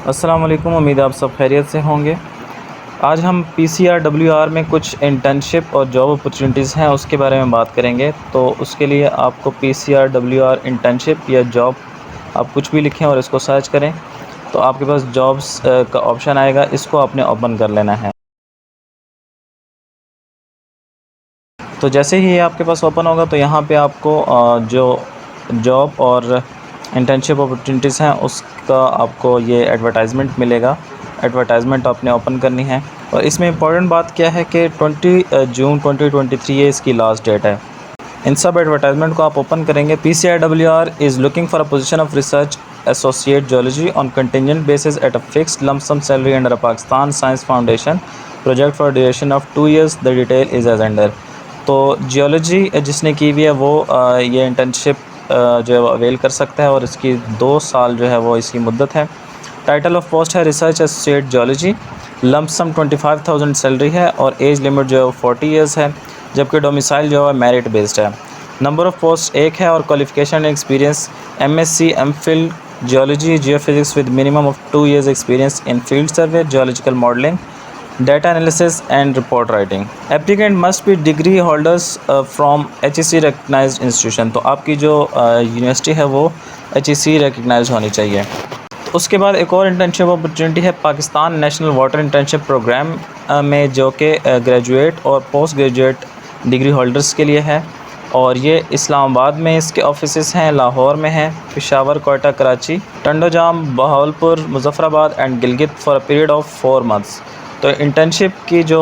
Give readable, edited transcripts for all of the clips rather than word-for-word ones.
अस्सलाम वालेकुम। उम्मीद है आप सब खैरियत से होंगे। आज हम पीसीआरडब्ल्यूआर में कुछ इंटर्नशिप और जॉब अपॉर्चुनिटीज़ हैं उसके बारे में बात करेंगे। तो उसके लिए आपको पीसीआरडब्ल्यूआर इंटर्नशिप या जॉब आप कुछ भी लिखें और इसको सर्च करें तो आपके पास जॉब्स का ऑप्शन आएगा, इसको आपने ओपन कर लेना है। तो जैसे ही ये आपके पास ओपन होगा तो यहाँ पे आपको जो जॉब और इंटर्नशिप अपॉर्चुनिटीज़ हैं उसका आपको ये एडवर्टाइजमेंट मिलेगा। एडवर्टाइजमेंट आपने ओपन करनी है और इसमें इम्पॉर्टेंट बात क्या है कि 20 जून 2023 ये इसकी लास्ट डेट है। इन सब एडवर्टाइजमेंट को आप ओपन करेंगे। PCRWR is looking for a position of research associate geology on contingent basis at a fixed lump sum salary under a Pakistan science foundation project for duration of 2 years. The detail is as under. तो geology जिसने की हुई है वो ये internship जो है वो अवेल कर सकता है और इसकी 2 साल जो है वो इसकी मुद्दत है। टाइटल ऑफ पोस्ट है research associate geology. Lump sum 25,000 salary है और एज लिमिट जो है वो 40 ईयर्स है, जबकि डोमिसाइल जो है मेरिट बेस्ड है। नंबर ऑफ़ पोस्ट 1 है और qualification experience MSc MPhil geology geophysics with minimum of 2 years experience in field survey geological modelling data analysis and report writing. Applicant must be degree holders from HEC recognized institution। तो आपकी जो university है वो HEC recognized होनी चाहिए। तो उसके बाद एक और इंटर्नशिप अपॉर्चुनिटी है Pakistan national water internship program में, जो कि ग्रेजुएट और पोस्ट ग्रेजुएट डिग्री होल्डर्स के लिए है और ये इस्लामाबाद में इसके ऑफिसेस हैं, लाहौर में हैं, Peshawar, Quetta, Karachi, Tando Jam, Bahawalpur, Muzaffarabad and Gilgit for a period of 4 months. तो इंटर्नशिप की जो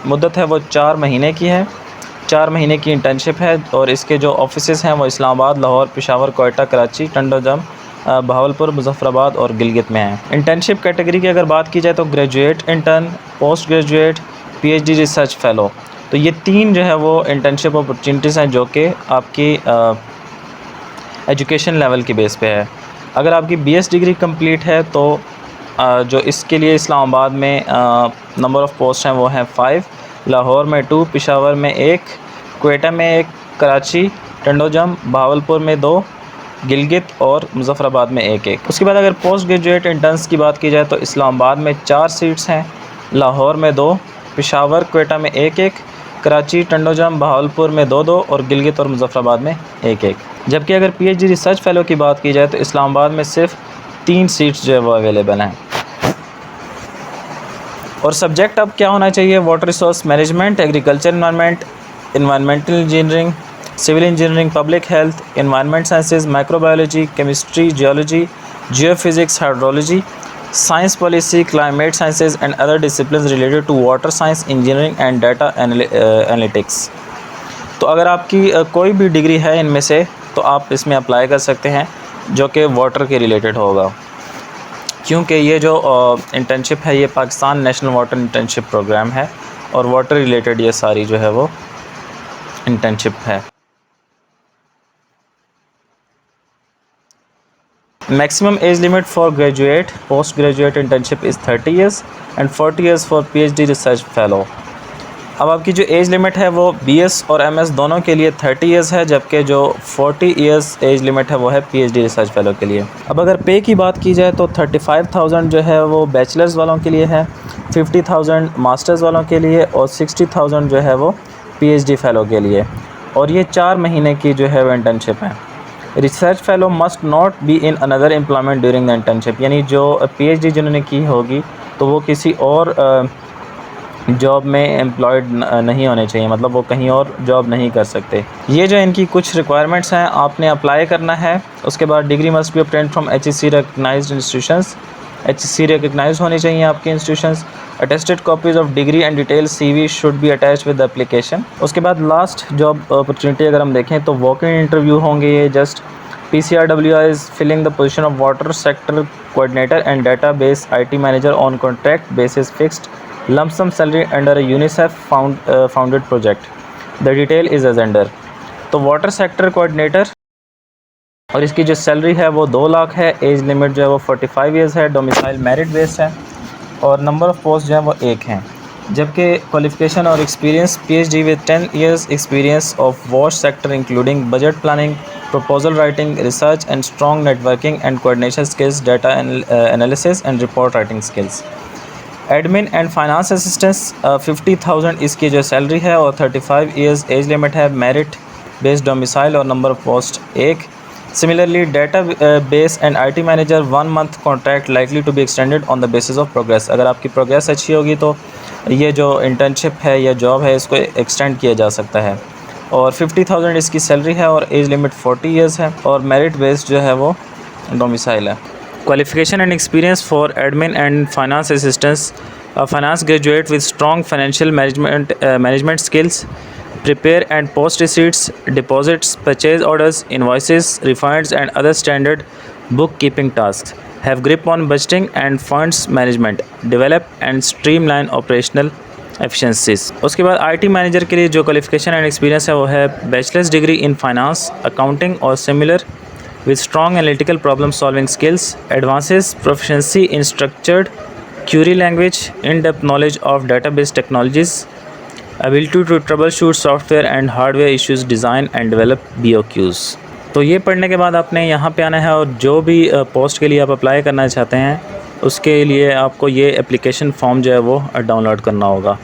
मुद्दत है वो 4 महीने की है। 4 महीने की इंटर्नशिप है और इसके जो ऑफिसेस हैं वो इस्लामाबाद, लाहौर, पेशावर, कोयटा, कराची, टंडोजाम, बहावलपुर, मुजफ्फराबाद और गिलगित में हैं। इंटर्नशिप कैटेगरी की अगर बात की जाए तो graduate intern, post graduate, PhD, research fellow. तो ये 3 जो है वो इंटर्नशिप अपॉर्चुनिटीज़ हैं जो कि आपकी एजुकेशन लेवल की बेस पे है। अगर आपकी बीएस डिग्री कंप्लीट है तो जो इसके लिए इस्लामाबाद में नंबर ऑफ़ पोस्ट हैं वो हैं 5, लाहौर में 2, पेशावर में 1, कोयटा में 1, कराची, टंडोजाम, बहावलपुर में 2, गिलगित और मुजफ्फराबाद में 1-1। उसके बाद अगर पोस्ट ग्रेजुएट इंटर्न्स की बात की जाए तो इस्लामाबाद में 4 सीट्स हैं, लाहौर में 2, पेशावर, कोयटा में 1-1, कराची, टंडोजाम, बहावलपुर में 2-2 और गिलगित और मुजफ्फराबाद में 1-1। जबकि अगर पीएचडी रिसर्च फेलो की बात की जाए तो इस्लामाबाद में सिर्फ 3 सीट्स जो है वो अवेलेबल हैं। और सब्जेक्ट अब क्या होना चाहिए? Water resource management, agriculture environment, environmental engineering, civil engineering, public health, environment sciences, microbiology, chemistry, geology, geophysics, hydrology, science policy, climate sciences and other discipline related to water science, engineering and data analytics. तो अगर आपकी कोई भी degree है इनमें से तो आप इसमें अप्लाई कर सकते हैं जो कि वाटर के रिलेटेड होगा, क्योंकि ये जो इंटर्नशिप है ये Pakistan national water internship program है और वाटर रिलेटेड ये सारी जो है वो इंटर्नशिप है। Maximum age limit for graduate post graduate internship is 30 years and 40 years for PhD research fellow. अब आपकी जो एज लिमिट है वो बीएस और एमएस दोनों के लिए 30 ईयर्स है, जबकि जो 40 ईयर्स एज लिमिट है वो है पीएचडी रिसर्च फेलो के लिए। अब अगर पे की बात की जाए तो 35,000 जो है वो बैचलर्स वालों के लिए है, 50,000 मास्टर्स वालों के लिए और 60,000 जो है वो पीएचडी फेलो के लिए। और ये 4 महीने की जो है वो इंटर्नशिप है। Research fellow must not be in another employment during the internship, यानी जो पीएचडी जिन्होंने की होगी तो वो किसी और जॉब में एम्प्लॉयड नहीं होने चाहिए, मतलब वो कहीं और जॉब नहीं कर सकते। ये जो इनकी कुछ रिक्वायरमेंट्स हैं आपने अप्लाई करना है। उसके बाद degree must be obtained from HEC recognized institutions, HEC recognize होनी चाहिए आपकी institutions. Attested copies of degree and detail CV should be attached with the application. उसके बाद लास्ट जॉब अपॉर्चुनिटी अगर हम देखें तो वॉक इन इंटरव्यू होंगे। ये just PCRWI is filling the position of water sector coordinator and database IT manager on contract basis, fixed lump sum salary under a UNICEF founded project. The detail is as under। तो water sector coordinator और इसकी जो salary है वो 2 लाख है, age limit जो है वो 45 ईयर्स है, डोमिसाइल मेरिट बेस्ड है और नंबर ऑफ़ पोस्ट जो है वो 1 हैं। जबकि क्वालिफिकेशन और experience PhD with 10 years experience of wash sector including budget planning, proposal writing, research and strong networking and coordination skills, data analysis and report writing skills. Admin and finance assistance 50,000 इसकी जो salary है और 35 years age limit है, merit based domicile और number of post 1. Similarly data base and IT manager 1 month contract likely to be extended on the basis of progress. अगर आपकी progress अच्छी होगी तो ये जो इंटर्नशिप है या जॉब है इसको एक्सटेंड किया जा सकता है. और 50,000 इसकी सैलरी है और एज लिमिट 40 इयर्स है और मेरिट बेस्ड जो है वो डोमिसाइल है. Qualification and experience for admin and finance assistance. A finance graduate with strong financial management skills, prepare and post receipts, deposits, purchase orders, invoices, refunds and other standard bookkeeping tasks. Have grip on budgeting and funds management. Develop and streamline operational efficiencies. उसके बाद IT manager के लिए जो qualification and experience है वो है bachelors degree in finance, accounting और similar with strong analytical problem solving skills, advances proficiency in structured query language, in-depth knowledge of database technologies, ability to troubleshoot software and hardware issues, design and develop BOQs. तो ये पढ़ने के बाद आपने यहाँ पे आना है और जो भी पोस्ट के लिए आप अप्लाई करना चाहते हैं उसके लिए आपको ये एप्लीकेशन फॉर्म जो है वो डाउनलोड करना होगा.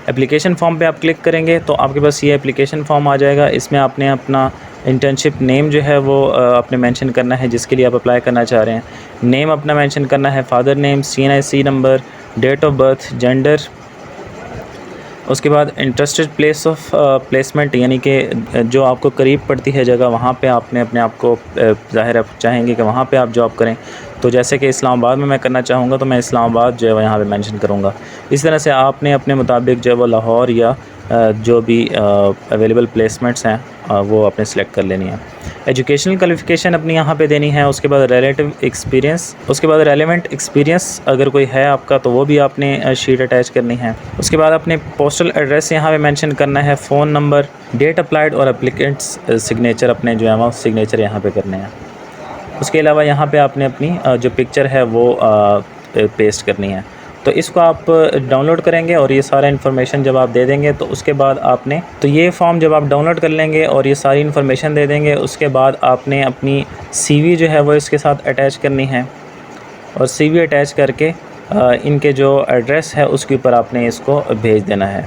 एप्लीकेशन फॉर्म पे आप क्लिक करेंगे तो आपके पास ये एप्लीकेशन फॉर्म आ जाएगा. इसमें आपने अपना इंटर्नशिप नेम जो है वो आपने मेंशन करना है जिसके लिए आप अप्लाई करना चाह रहे हैं. नेम अपना मेंशन करना है, father name, CNIC number, date of birth, gender. उसके बाद इंटरेस्टेड प्लेस ऑफ प्लेसमेंट यानी कि जो आपको करीब पड़ती है जगह वहाँ पे आपने अपने आप को ज़ाहिर आप चाहेंगे कि वहाँ पे आप जॉब करें. तो जैसे कि इस्लामाबाद में मैं करना चाहूँगा तो मैं इस्लामाबाद जो है वो यहाँ पे मेंशन करूँगा. इस तरह से आपने अपने मुताबिक जो है वो लाहौर या जो भी अवेलेबल प्लेसमेंट्स हैं वो आपने सेलेक्ट कर लेनी है. एजुकेशनल क्वालिफ़िकेशन अपनी यहाँ पे देनी है. उसके बाद रेलेटिव एक्सपीरियंस, उसके बाद रेलेवेंट एक्सपीरियंस अगर कोई है आपका तो वो भी आपने शीट अटैच करनी है. उसके बाद अपने पोस्टल एड्रेस यहाँ पे मेंशन करना है, फ़ोन नंबर, डेट अप्लाइड और एप्लीकेंट्स सिग्नेचर अपने जो है वो सिग्नेचर यहाँ पे करने हैं. उसके अलावा यहाँ पे आपने अपनी जो पिक्चर है वो पेस्ट करनी है. तो इसको आप डाउनलोड करेंगे और ये सारा इन्फॉर्मेशन जब आप दे देंगे तो उसके बाद आपने तो ये फॉर्म जब आप डाउनलोड कर लेंगे और ये सारी इन्फॉर्मेशन दे देंगे उसके बाद आपने अपनी CV जो है वो इसके साथ अटैच करनी है. और CV अटैच करके इनके जो एड्रेस है उसके ऊपर आपने इसको भेज देना है.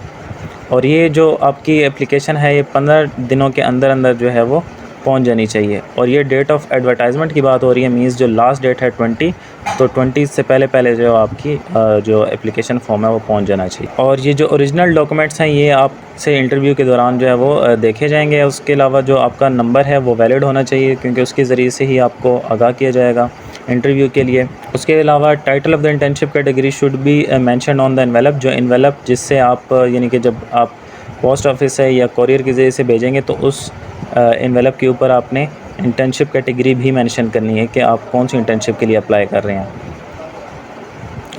और ये जो आपकी एप्लीकेशन है ये 15 दिनों के अंदर अंदर जो है वो पहुंच जानी चाहिए. और ये डेट ऑफ एडवर्टाइजमेंट की बात हो रही है, मींस जो लास्ट डेट है 20, तो 20 से पहले जो आपकी जो एप्लीकेशन फॉर्म है वो पहुंच जाना चाहिए. और ये जो ओरिजिनल डॉक्यूमेंट्स हैं ये आपसे इंटरव्यू के दौरान जो है वो देखे जाएंगे. उसके अलावा जो आपका नंबर है वो वैलिड होना चाहिए क्योंकि उसके ज़रिए से ही आपको आगाह किया जाएगा इंटरव्यू के लिए. उसके अलावा title of the internship category should be mention on the envelope. जो एनवेलप जिससे आप यानी कि जब आप पोस्ट ऑफिस है या कोरियर के ज़रिए से भेजेंगे तो उस एनवेलप के ऊपर आपने इंटर्नशिप कैटेगरी भी मेंशन करनी है कि आप कौन सी इंटर्नशिप के लिए अप्लाई कर रहे हैं.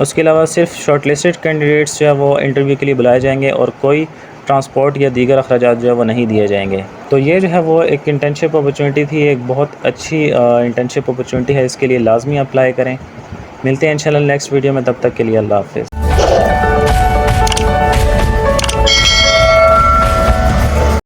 उसके अलावा सिर्फ शॉर्टलिस्टेड कैंडिडेट्स जो है वो इंटरव्यू के लिए बुलाए जाएंगे और कोई ट्रांसपोर्ट या दीगर अखराजात जो है वो नहीं दिए जाएंगे. तो ये जो है वो एक इंटर्नशिप अपॉर्चुनिटी थी, एक बहुत अच्छी इंटर्नशिप अपॉर्चुनिटी है. इसके लिए लाजमी अप्लाई करें. मिलते हैं इंशाल्लाह नेक्स्ट वीडियो में, तब तक के लिए अल्लाह हाफ़िज़.